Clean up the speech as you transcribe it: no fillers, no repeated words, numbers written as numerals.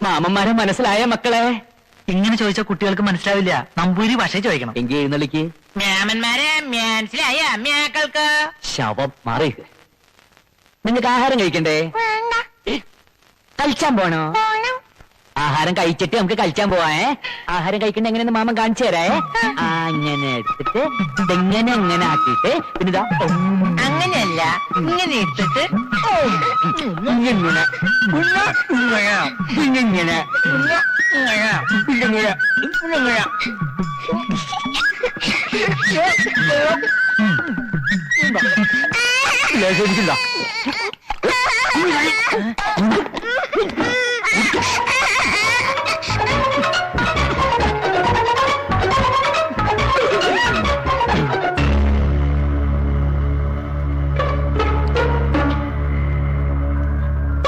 മാമന്മാരെ മനസ്സിലായ മക്കളെ? ഇങ്ങനെ ചോദിച്ചാൽ കുട്ടികൾക്ക് മനസ്സിലാവില്ല. നമ്പൂരി ഭാഷ ചോദിക്കണം. എങ്കിൽ എഴുന്നള്ളിക്ക്. മാമന്മാരെ മനസ്സിലായ അമ്മയാക്കൾക്ക്. ശവം മാറി. നിങ്ങൾക്ക് ആഹാരം കഴിക്കണ്ടേ? കളിച്ചാൻ പോണോ? ആഹാരം കഴിച്ചിട്ട് നമുക്ക് കളിച്ചാൻ പോവാ. ആഹാരം കഴിക്കണ്ട എങ്ങനെയെന്ന് മാമൻ കാണിച്ചു തരാ. അങ്ങനെ എടുത്തിട്ട് ഇതെങ്ങനെ എങ്ങനെ ആക്കിയിട്ട് പിന്നെ ഇതാ അങ്ങനെയല്ല, ഇങ്ങനെ ഇട്ടിട്ട് ഇങ്ങനെ ഇങ്ങനെ ശരിക്കില്ല.